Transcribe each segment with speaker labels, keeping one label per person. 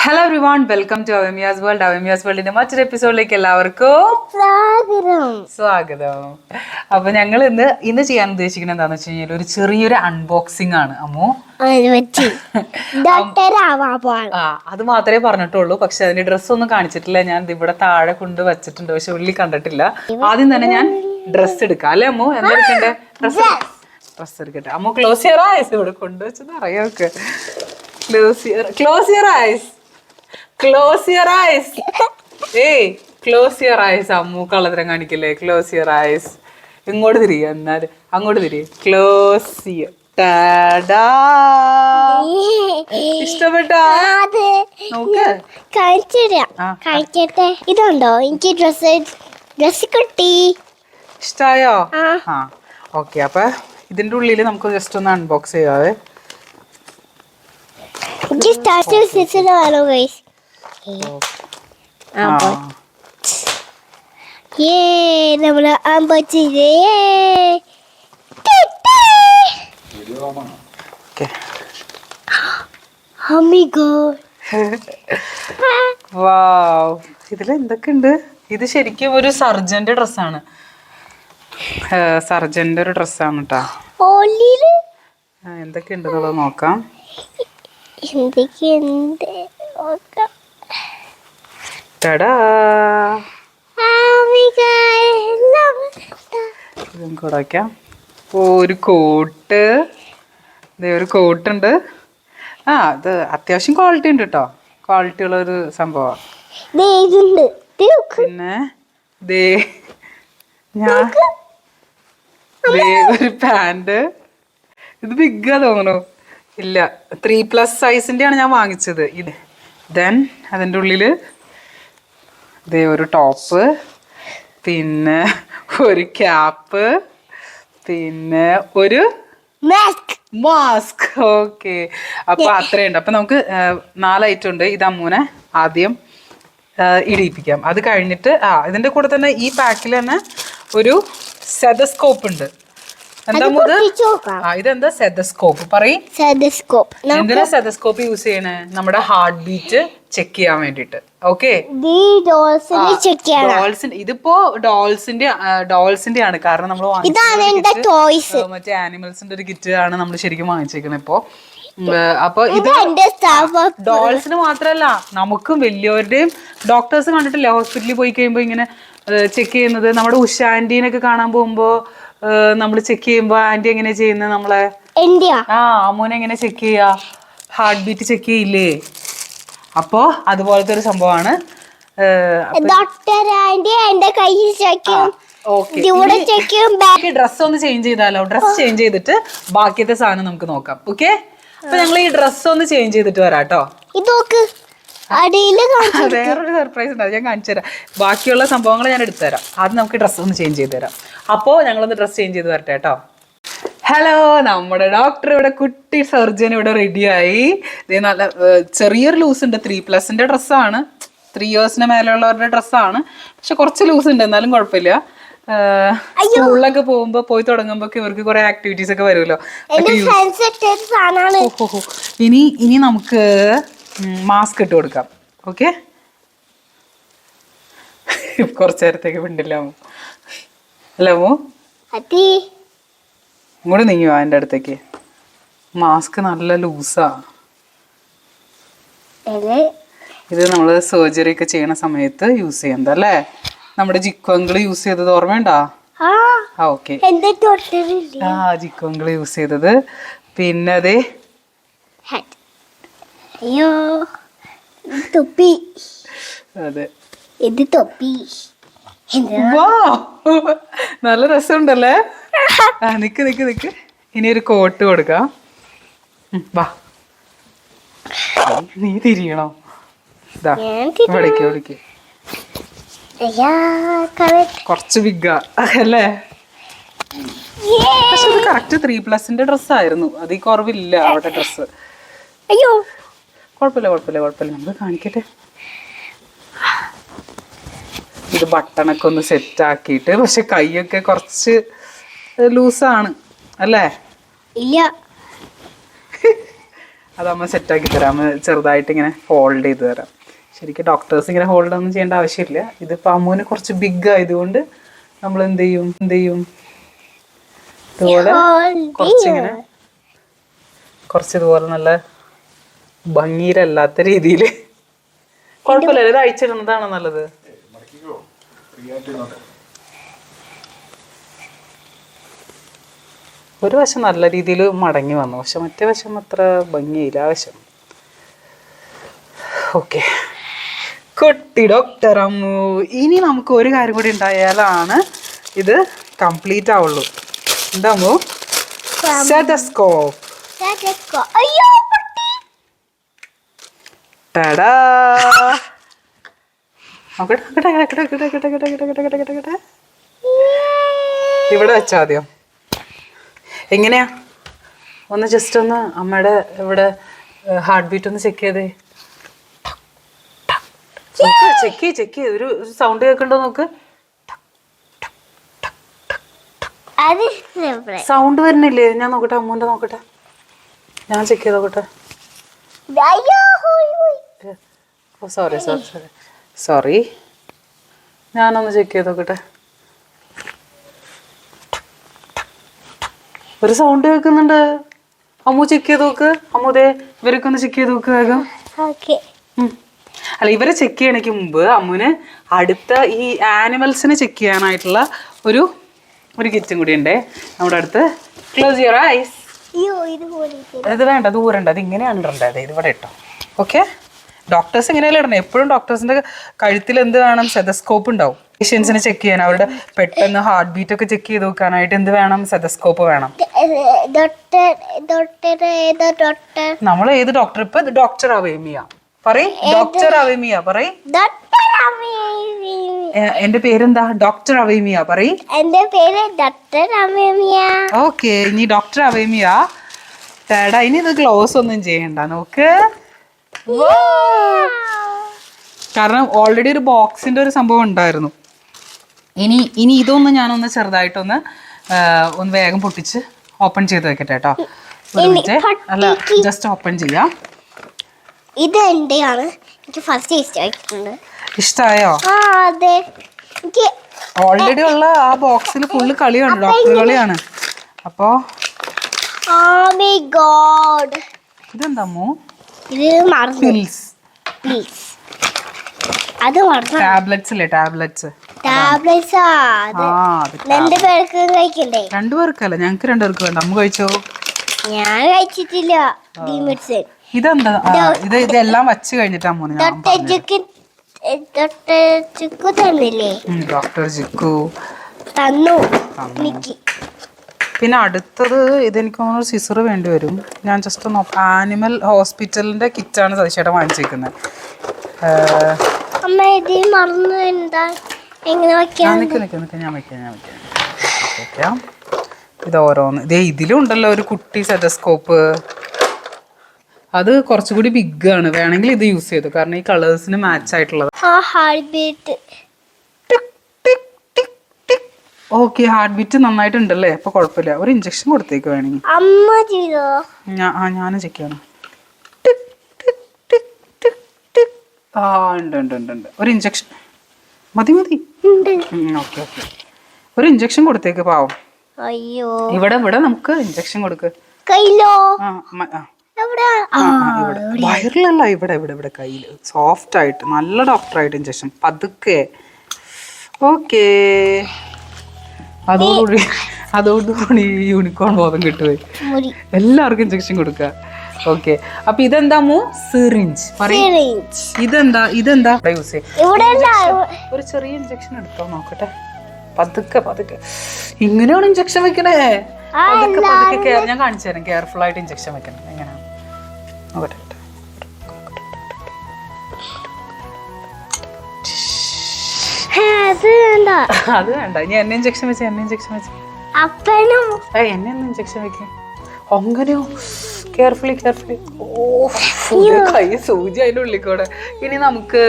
Speaker 1: Hello everyone, welcome to Avamiya's world. Avamiya's വേൾഡിന്റെ മറ്റൊരു എപ്പിസോഡിലേക്ക് എല്ലാവർക്കും സ്വാഗതം. അപ്പൊ ഞങ്ങൾ ഇന്ന് ചെയ്യാൻ ഉദ്ദേശിക്കുന്നത് എന്താന്ന് വെച്ച് കഴിഞ്ഞാൽ ഒരു ചെറിയൊരു അൺബോക്സിംഗ് ആണ്. അമ്മു അത് മാത്രമേ പറഞ്ഞിട്ടുള്ളൂ, പക്ഷെ അതിന്റെ ഡ്രസ്സ് ഒന്നും കാണിച്ചിട്ടില്ല. ഞാൻ ഇവിടെ താഴെ കൊണ്ട് വെച്ചിട്ടുണ്ട്, പക്ഷെ ഉള്ളിൽ കണ്ടിട്ടില്ല. ആദ്യം തന്നെ ഞാൻ ഡ്രസ്സ് എടുക്കാം അല്ലേ അമ്മു? എന്താ എടുക്കണ്ടേ? ഡ്രസ്സ് എടുക്കട്ടെ. Ammu close your eyes. ഇവിടെ കൊണ്ടുവച്ചത് അറിയാം. Close your eyes. Close your eyes. Hey, close your eyes. Ammu കള്ളത്തരം കാണിക്കില്ലേ? Close your eyes. ഇങ്ങോട്ട് തിരികെ, എന്നാല് അങ്ങോട്ട് തിരികെ. Close your. ഇഷ്ടപ്പെട്ടോ? നോക്ക്,
Speaker 2: ഇതുണ്ടോ? എനിക്ക് ഡ്രസ് കിട്ടി.
Speaker 1: ഇഷ്ടായോ? ആ ഓക്കെ. അപ്പൊ ഇതിന്റെ ഉള്ളിൽ നമുക്ക് ജസ്റ്റ് ഒന്ന് അൺബോക്സ് ചെയ്യാവേ.
Speaker 2: നമ്മള്
Speaker 1: ഇതിലെന്തൊക്കെയുണ്ട്? ഇത് ശരിക്കും ഒരു സർജന്റെ ഡ്രസ്സാണ്. സർജന്റെ ഒരു ഡ്രസ്സാണ് കേട്ടാ. എന്തൊക്കെയുണ്ടെന്നുള്ളത് നോക്കാം. ഇതും കൂടെ വയ്ക്കാം. ഒരു കോട്ട്, ഒരു കോട്ടുണ്ട്. ഇത് അത്യാവശ്യം ക്വാളിറ്റി ഉണ്ട് കേട്ടോ. ക്വാളിറ്റി ഉള്ള ഒരു സംഭവമാണ്. പിന്നെ ഒരു പാന്റ്. ഇത് ബിഗ്ഗാ തോന്നണു. ഇല്ല, 3+ സൈസിന്റെ ആണ് ഞാൻ വാങ്ങിച്ചത്. ദെൻ അതിൻ്റെ ഉള്ളില് ഒരു ടോപ്പ്, പിന്നെ ഒരു ക്യാപ്പ്, പിന്നെ ഒരു മാസ്ക്. ഓക്കെ, അപ്പൊ അത്രയുണ്ട്. അപ്പൊ നമുക്ക് 4 ഐറ്റം ഉണ്ട്. ഇത് അമ്മൂനെ ആദ്യം ഇടിയിപ്പിക്കാം. അത് കഴിഞ്ഞിട്ട് ഇതിന്റെ കൂടെ തന്നെ ഈ പാക്കിൽ തന്നെ ഒരു സെതസ്കോപ്പ് ഉണ്ട്. ഇതെന്താ സെതസ്കോപ്പ്? പറയും. എന്തിനാ സെതസ്കോപ്പ് യൂസ് ചെയ്യണേ? നമ്മുടെ ഹാർട്ട് ബീറ്റ് ചെക്ക് ചെയ്യാൻ വേണ്ടിട്ട്. ഓക്കെ, ഇതിപ്പോ ഡോൾസിന്റെ ആണ്. കാരണം നമ്മൾ മറ്റേ ആനിമൽസിന്റെ ഒരു കിറ്റ് ആണ് നമ്മൾ ശരിക്കും വാങ്ങിച്ചേക്കണേ ഇപ്പൊ. അപ്പൊ ഇത് ഡോൾസിന് മാത്രല്ല, നമുക്കും വലിയവരുടെയും ഡോക്ടേഴ്സ് കണ്ടിട്ടില്ല ഹോസ്പിറ്റലിൽ പോയി കഴിയുമ്പോ ഇങ്ങനെ ചെക്ക് ചെയ്യുന്നത്. നമ്മുടെ ഉഷ ആന്റീനൊക്കെ കാണാൻ പോകുമ്പോ നമ്മൾ ചെക്ക് ചെയ്യുമ്പോ ആന്റി എങ്ങനെ ചെയ്യുന്നത്? നമ്മളെ അമ്മൂനെ എങ്ങനെ ചെക്ക് ചെയ്യാ? ഹാർട്ട് ബീറ്റ് ചെക്ക് ചെയ്യില്ലേ? അപ്പോ അതുപോലത്തെ ഒരു സംഭവമാണ്. ഡ്രസ് ഒന്ന് ചേഞ്ച് ചെയ്താലോ? ഡ്രസ് ചേഞ്ച് ചെയ്തിട്ട് ബാക്കിയത്തെ സാധനം നമുക്ക് നോക്കാം. ഓക്കെ, അപ്പൊ ഞങ്ങൾ ഈ ഡ്രസ് ഒന്ന് ചേഞ്ച് ചെയ്തിട്ട് വരാട്ടോ. വേറൊരു സർപ്രൈസ് ഉണ്ടാവും, ഞാൻ കാണിച്ചു തരാം. ബാക്കിയുള്ള സംഭവങ്ങൾ ഞാൻ എടുത്തു തരാം. ആദ്യം നമുക്ക് ഡ്രസ്സ് ഒന്ന് ചേഞ്ച് ചെയ്ത് തരാം. അപ്പോ ഞങ്ങളൊന്ന് ഡ്രസ്സ് ചേഞ്ച് ചെയ്ത് വരട്ടെ കേട്ടോ. ഹലോ, നമ്മുടെ ഡോക്ടർ ഇവിടെ, കുട്ടി സർജൻ ഇവിടെ റെഡിയായി. നല്ല ചെറിയൊരു ലൂസ് ഉണ്ട്. 3+ന്റെ ഡ്രസ്സാണ്. 3 ഇയേഴ്സിന് മേലെയുള്ളവരുടെ ഡ്രസ്സാണ്. പക്ഷെ കുറച്ച് ലൂസ് ഉണ്ട്, എന്നാലും കുഴപ്പമില്ല. സ്കൂളിലൊക്കെ പോകുമ്പോ പോയി തുടങ്ങുമ്പോ ഇവർക്ക് കുറെ ആക്ടിവിറ്റീസ് ഒക്കെ വരുമല്ലോ. ഇനി നമുക്ക് മാസ്ക് ഇട്ട് കൊടുക്കാം. ഓക്കെ, കുറച്ചു നേരത്തേക്ക് മിണ്ടില്ല അല്ലേ അമ്മു? ഇങ്ങോട്ട് നീങ്ങുവാ എൻ്റെ അടുത്തേക്ക്. മാസ്ക് നല്ല ലൂസാ. ഇത് നമ്മള് സർജറി ഒക്കെ ചെയ്യണ സമയത്ത് യൂസ് ചെയ്യുന്നത് അല്ലേ? നമ്മുടെ ജിക്കോങ്കിള് യൂസ് ചെയ്തത് ഓർമ്മയുണ്ടാ? ഓക്കെ, ജിക്കോങ്കിള് യൂസ് ചെയ്തത്. പിന്നെ അതെ അതെ,
Speaker 2: ഇത് തൊപ്പി.
Speaker 1: നല്ല രസമുണ്ടല്ലേ? നിക്ക്. ഇനി ഒരു കോട്ട് കൊടുക്കാം. വാ, നീ തിരിയണോ? വിളിക്ക്. കുറച്ച് ബിഗ്ഗാ അല്ലേ? പക്ഷെ ഇത് കറക്റ്റ് 3+ന്റെ ഡ്രസ്സായിരുന്നു. അതിൽ കുറവില്ല അവിടെ ഡ്രസ്സ്.
Speaker 2: അയ്യോ,
Speaker 1: കുഴപ്പമില്ല. നമുക്ക് കാണിക്കട്ടെ. ഇത് ബട്ടണൊക്കെ ഒന്ന് സെറ്റ് ആക്കിയിട്ട്, പക്ഷെ കൈയൊക്കെ കുറച്ച് ലൂസാണ് അല്ലേ?
Speaker 2: ഇല്ല,
Speaker 1: അത് അമ്മ സെറ്റാക്കി തരാം. അമ്മ ചെറുതായിട്ട് ഇങ്ങനെ ഹോൾഡ് ചെയ്ത് തരാം. ശരിക്കും ഡോക്ടേഴ്സ് ഇങ്ങനെ ഹോൾഡ് ഒന്നും ചെയ്യേണ്ട ആവശ്യമില്ല. ഇതിപ്പോൾ അമ്മുവിന് കുറച്ച് ബിഗ് ആയതുകൊണ്ട് നമ്മൾ എന്ത് ചെയ്യും ഇതുപോലെ കുറച്ച് ഇതുപോലെ നല്ല ഭംഗിയിലല്ലാത്ത രീതിയിൽ. കുഴപ്പമില്ല, ഇത് അയച്ചിടുന്നതാണ് നല്ലത്. ഒരു വശം നല്ല രീതിയിൽ മടങ്ങി വന്നു, പക്ഷെ മറ്റേ വശം അത്ര ഭംഗിയില്ല ആ വശം. ഓക്കെ, കുട്ടി ഡോക്ടർ അമ്മു. ഇനി നമുക്ക് ഒരു കാര്യം കൂടി ഉണ്ടായാലാണ് ഇത് കംപ്ലീറ്റ് ആവുള്ളൂ. എന്താ അമ്മു? സ്റ്റെതസ്കോപ്പ്.
Speaker 2: അയ്യോ
Speaker 1: ടടാ. ഇവിടെ വെച്ചാ ആദ്യം എങ്ങനെയാ? ഒന്ന് ജസ്റ്റ് ഒന്ന് അമ്മയുടെ ഇവിടെ ഹാർട്ട് ബീറ്റ് ഒന്ന് ചെക്ക് ചെയ്തേ. ചെക്ക് ഒരു സൗണ്ട് കേൾക്കണ്ടോ നോക്ക്. സൗണ്ട് വരുന്നില്ലേ? ഞാൻ നോക്കട്ടെ, അമ്മൂന്റെ നോക്കട്ടെ, ഞാൻ ചെക്ക് ചെയ്ത് നോക്കട്ടെ. സോറി ഞാനൊന്ന് ചെക്ക് ചെയ്ത് നോക്കട്ടെ. ഒരു സൗണ്ട് കേൾക്കുന്നുണ്ട്. അമ്മു ചെക്ക് ചെയ്ത് നോക്ക്. അമ്മുദേ ഇവരൊക്കെ ഒന്ന് ചെക്ക് ചെയ്ത് നോക്ക് വേഗം. അല്ല, ഇവരെ ചെക്ക് ചെയ്യണക്ക് മുമ്പ് അമ്മുവിന് അടുത്ത ഈ ആനിമൽസിനെ ചെക്ക് ചെയ്യാനായിട്ടുള്ള ഒരു കിറ്റും കൂടി ഉണ്ടേ നമ്മുടെ അടുത്ത്. Close your eyes. ഇത് വേണ്ട, ദൂരണ്ട, അത് ഇങ്ങനെയാണ് ഇടേണ്ടത്. ഇത് ഇവിടെ ഇട്ടോ. ഓക്കെ, ഡോക്ടേഴ്സ് ഇങ്ങനെയല്ലേ ഇടണം എപ്പോഴും. ഡോക്ടേഴ്സിന്റെ കഴുത്തിൽ എന്ത് വേണം? സ്റ്റെതസ്കോപ്പ് ഉണ്ടാവും. പേഷ്യൻസിനെ ചെക്ക് ചെയ്യാൻ, അവരുടെ പെട്ടെന്ന് ഹാർട്ട് ബീറ്റ് ഒക്കെ ചെക്ക് ചെയ്ത് നോക്കാനായിട്ട് എന്ത് വേണം? സ്റ്റെതസ്കോപ്പ് വേണം. നമ്മൾ ഏത് ഡോക്ടർ? ഇപ്പൊ ഡോക്ടർ അവേമിയ പറയ്. ഡോക്ടർ അവേമിയ പറയ്. എന്റെ പേരെന്താ? ഡോക്ടർ അവേമിയ പറയ്.
Speaker 2: എന്റെ പേര് ഡോക്ടർ അവേമിയ.
Speaker 1: ഓക്കെ, ഇനി ഡോക്ടർ അവേമിയ. ടേടാ, ഇനി ഇത് ഗ്ലോസ് ഒന്നും ചെയ്യണ്ട, നോക്ക്. കാരണം ഓൾറെഡി ഒരു ബോക്സിന്റെ ഒരു സംഭവം ഉണ്ടായിരുന്നു. ഇനി ഇതൊന്ന് ഞാനൊന്ന് ചെറുതായിട്ടൊന്ന് ഒന്ന് വേഗം പൊട്ടിച്ച് ഓപ്പൺ ചെയ്ത് വെക്കട്ടെ കേട്ടോ. ഒരു മിനിറ്റ്. അല്ല, ജസ്റ്റ് ഓപ്പൺ ചെയ്യാം.
Speaker 2: ഇത് എന്റെയാണ്. എനിക്ക് ഫസ്റ്റ് ടേസ്റ്റ് ആയിട്ടുണ്ട്.
Speaker 1: ഇഷ്ടായോ?
Speaker 2: അതെ, എനിക്ക്
Speaker 1: ഓൾറെഡി ഉള്ള ആ ബോക്സിൽ ഫുള്ള് കളിയാണ്, ഡോക്ടർ കളിയാണ്. അപ്പോ ഇതെന്താ അമ്മു?
Speaker 2: ഇത്
Speaker 1: പിൽസ്.
Speaker 2: അത്
Speaker 1: ടാബ്ലറ്റ്സ് ഇല്ലേ? ടാബ്ലറ്റ്സ്.
Speaker 2: രണ്ടുപേർക്ക് കഴിക്കണ്ടേ?
Speaker 1: രണ്ടുപേർക്കല്ല, ഞങ്ങക്ക് രണ്ടുപേർക്ക് വേണ്ട. അമ്മ കഴിച്ചോ?
Speaker 2: ഞാൻ കഴിച്ചിട്ടില്ല.
Speaker 1: ഇതെന്താ? ഇതെല്ലാം വച്ച് കഴിഞ്ഞിട്ടാ മോനെ ഡോക്ടർ ജിക്കു തന്നു. പിന്നെ അടുത്തത് ഇതെനിക്ക് തോന്നുന്നു സിസർ വേണ്ടി വരും. ഞാൻ ജസ്റ്റ് ഒന്ന് ആനിമൽ ഹോസ്പിറ്റലിന്റെ കിറ്റാണ് സതീശേട്ടൻ വാങ്ങിച്ചേക്കുന്നത്. ഞാൻ വെക്കാം. ഇത് ഓരോന്ന് ഇതിലും ഉണ്ടല്ലോ ഒരു കുട്ടി സ്റ്റെതസ്കോപ്പ്. അത് കുറച്ചുകൂടി ബിഗ് ആണ്. വേണമെങ്കിൽ ഇത് യൂസ് ചെയ്തു, കാരണം ഈ കളേഴ്സിന് മാച്ച് ആയിട്ടുള്ളത്. ഓക്കെ, ഹാർട്ട് ബീറ്റ് നന്നായിട്ടുണ്ടല്ലേ? അപ്പൊ കുഴപ്പമില്ല. ഒരു ഇഞ്ചക്ഷൻ കൊടുത്തേക്ക് വേണമെങ്കിൽ. ഞാനും ചെക്ക് ചെയ്യണം. ഉണ്ട്. ഒരു ഇഞ്ചക്ഷൻ മതി. ഓക്കെ, ഒരു ഇഞ്ചക്ഷൻ കൊടുത്തേക്ക് പാവം.
Speaker 2: അയ്യോ,
Speaker 1: ഇവിടെ നമുക്ക് ഇഞ്ചക്ഷൻ കൊടുക്ക്. വയറിലല്ല, ഇവിടെ കയ്യില് സോഫ്റ്റ് ആയിട്ട് നല്ല ഡോക്ടറായിട്ട് ഇഞ്ചക്ഷൻ പതുക്കെ. ഓക്കെ, അതോടുകൂടി യൂണിക്കോൺ ബോധം കിട്ടുപോയി. എല്ലാവർക്കും ഇഞ്ചക്ഷൻ കൊടുക്കുക. ഓക്കെ, അപ്പൊ ഇതെന്താ മോ? സിറിഞ്ച്. ഇതെന്താ യൂസ് ചെയ്യാം? ഒരു ചെറിയ ഇഞ്ചക്ഷൻ എടുത്തോ നോക്കട്ടെ. പതുക്കെ ഇങ്ങനെയാണ് ഇഞ്ചക്ഷൻ വെക്കണേ. പതുക്കെ ഞാൻ കാണിച്ചു തരാം. കെയർഫുൾ ആയിട്ട് ഇഞ്ചക്ഷൻ വെക്കണം. എങ്ങനെയാണ് നോക്കട്ടെ. അത് വേണ്ട. ഇനി എന്നെ ഇഞ്ചക്ഷൻ വെച്ച് എന്നെ ഇഞ്ചക്ഷൻ വെക്കാം. അങ്ങനെയോ? കെയർഫുള്ളി. കൈ സൂചി അതിന്റെ ഉള്ളിൽ കൂടെ. ഇനി നമുക്ക്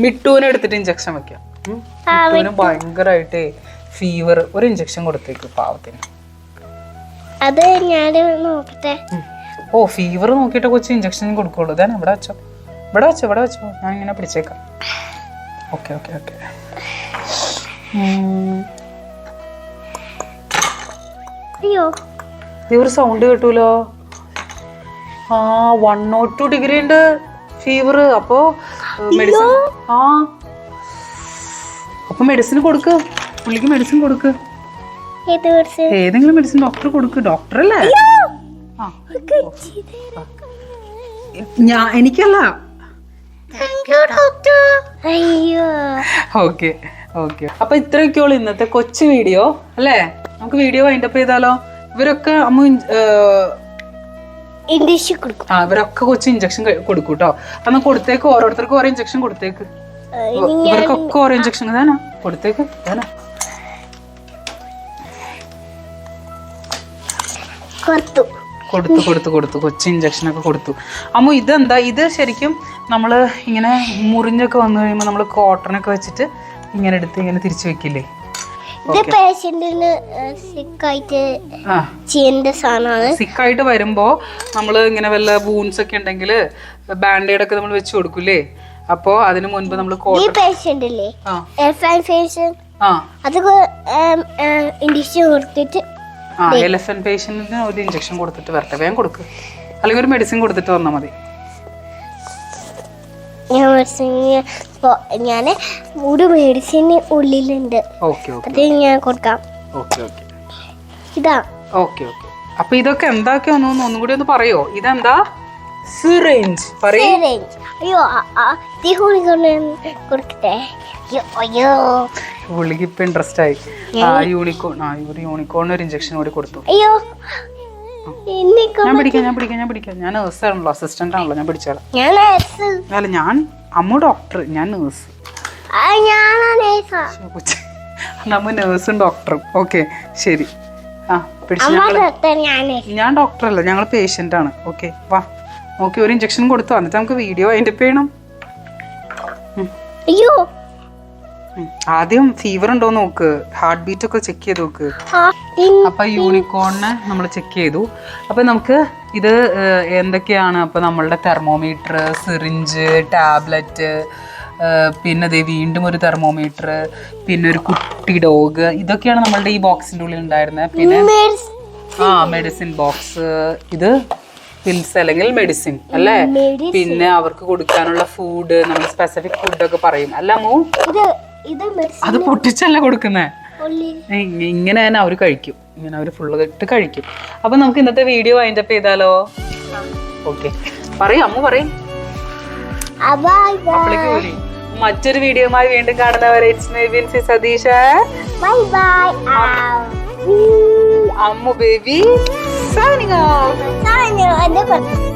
Speaker 1: മിട്ടൂനെ എടുത്തിട്ട് ഇഞ്ചക്ഷൻ വെക്കാം. മിട്ടൂന് ഭയങ്കരമായിട്ട് ഫീവർ. ഒരു ഇഞ്ചക്ഷൻ കൊടുത്തേക്ക് പാവത്തിന്.
Speaker 2: അത് ഞാൻ നോക്കട്ടെ.
Speaker 1: ഓ ഫീവർ നോക്കിയിട്ട് കൊച്ചു ഇഞ്ചക്ഷൻ കൊടുക്കുള്ളൂ. ഇതാണ് ഇവിടെ വെച്ചോ, ഇവിടെ വെച്ചോ, ഞാൻ ഇങ്ങനെ പിടിച്ചേക്കാം. Okay okay okay.
Speaker 2: അയ്യോ
Speaker 1: ഒരു സൗണ്ട് കേട്ടൂലോ. 102 ഡിഗ്രി ഉണ്ട് ഫീവർ. അപ്പോ മെഡിസിൻ അപ്പൊ മെഡിസിൻ കൊടുക്ക്, പുള്ളിക്ക് മെഡിസിൻ കൊടുക്ക്. ഏതെങ്കിലും മെഡിസിൻ ഡോക്ടർ കൊടുക്ക്. ഡോക്ടർ അല്ലേ? എനിക്കല്ല. Okay okay. അപ്പൊ ഇത്രയൊക്കെയുള്ളൂ ഇന്നത്തെ കൊച്ചു വീഡിയോ അല്ലേ? നമുക്ക് വീഡിയോ വൈൻഡപ്പ് ചെയ്താലോ? ഇവരൊക്കെ അമ്മ ഇവരൊക്കെ കൊച്ചു ഇഞ്ചക്ഷൻ കൊടുക്കും കേട്ടോ. അന്ന് കൊടുത്തേക്ക്, ഓരോരുത്തർക്കും ഓരോ ഇഞ്ചക്ഷൻ കൊടുത്തേക്ക്. ഇവർക്കൊക്കെ ഓരോ ഇഞ്ചക്ഷൻ ഇതാനാ കൊടുത്തേക്ക്. ഇതാനാ കൊടുത്തു കൊച്ചു ഇഞ്ചക്ഷൻ ഒക്കെ കൊടുത്തു. അമ്മ ഇതെന്താ? ഇത് ശരിക്കും നമ്മള് ഇങ്ങനെ മുറിഞ്ഞൊക്കെ വന്നു കഴിയുമ്പോ നമ്മള് കോട്ടണൊക്കെ വെച്ചിട്ട് ഇങ്ങനെ എടുത്ത് ഇങ്ങനെ തിരിച്ചു വെക്കില്ലേ? സിക്കായിട്ട് വരുമ്പോ നമ്മള് ഇങ്ങനെ വല്ല വൂൺസ് ഒക്കെ ഉണ്ടെങ്കിൽ ബാൻഡേഡ് ഒക്കെ നമ്മൾ വെച്ച് കൊടുക്കൂലേ? അപ്പൊ അതിനു മുൻപ് നമ്മള് എലഫന്റ് പേഷ്യന്റിന് ഒരു ഇഞ്ചക്ഷൻ കൊടുത്തിട്ട് വരട്ടെ. വേഗം കൊടുക്ക്, അല്ലെങ്കിൽ ഒരു മെഡിസിൻ കൊടുത്തിട്ട് വന്നാൽ മതി.
Speaker 2: ഞാൻ ഒരു മെഡിസിൻ ഉള്ളിലുണ്ട്, അത് ഞാൻ കൊടുക്കാം. ഇതാ.
Speaker 1: Okay okay. അപ്പൊ ഇതൊക്കെ എന്തൊക്കെയാണോ ഒന്നും കൂടി ഒന്ന് പറയോ? ഇതെന്താ? സിറിഞ്ച്.
Speaker 2: അയ്യോ
Speaker 1: പുള്ളിക്ക് ഇപ്പൊ ഇൻട്രസ്റ്റ് ആയി. യൂണിക്കോണിന് ഒരു ഇഞ്ചക്ഷൻ കൂടി കൊടുത്തു.
Speaker 2: അയ്യോ
Speaker 1: ഞാൻ പിടിക്കാം. ഞാൻ നേഴ്സാണല്ലോ, അസിസ്റ്റന്റ് ആണല്ലോ, ഞാൻ പിടിച്ചോളാം. അല്ല ഞാൻ അമ്മ ഡോക്ടർ, ഞാൻ നേഴ്സ്. നമ്മ നേഴ്സും ഡോക്ടറും. ഓക്കെ ശരി. ഞാൻ ഡോക്ടറല്ല, ഞങ്ങൾ പേഷ്യന്റ് ആണ്. ഓക്കെ വാ, നോക്കി ഒരു ഇഞ്ചക്ഷൻ കൊടുത്തു. എന്നിട്ട് നമുക്ക് വീഡിയോ അതിന്റെ ചെയ്യണം. ആദ്യം ഫീവർ ഉണ്ടോ നോക്ക്, ഹാർട്ട് ബീറ്റ് ഒക്കെ ചെക്ക് ചെയ്ത് നോക്ക്. അപ്പൊ യൂണിക്കോണിനെ നമ്മൾ ചെക്ക് ചെയ്തു. അപ്പൊ നമുക്ക് ഇത് എന്തൊക്കെയാണ്? അപ്പൊ നമ്മളുടെ തെർമോമീറ്റർ, സിറിഞ്ച്, ടാബ്ലറ്റ്, പിന്നെ വീണ്ടും ഒരു തെർമോമീറ്റർ, പിന്നെ ഒരു കുട്ടി ഡോഗ്. ഇതൊക്കെയാണ് നമ്മളുടെ ഈ ബോക്സിന്റെ ഉള്ളിൽ ഉണ്ടായിരുന്നത്. പിന്നെ മെഡിസിൻ ബോക്സ്, ഇത് പിൽസ് അല്ലെങ്കിൽ മെഡിസിൻ അല്ലേ? പിന്നെ അവർക്ക് കൊടുക്കാനുള്ള ഫുഡ്, നമ്മൾ സ്പെസിഫിക് ഫുഡൊക്കെ പറയും അല്ല മൂ? അത് പൊട്ടിച്ചല്ല കൊടുക്കുന്നേ, ഇങ്ങനെ തന്നെ അവര് കഴിക്കും. ഇങ്ങനെ അവര് ഫുള്ള് ഇട്ട് കഴിക്കും. അപ്പൊ നമുക്ക് ഇന്നത്തെ വീഡിയോ വൈൻഡപ്പ് ചെയ്താലോ? ഓക്കെ പറയും അമ്മ പറയും. മറ്റൊരു വീഡിയോയുമായി വീണ്ടും കാണുന്നവരെ സതീഷ്, അമ്മു ബേബി signing off.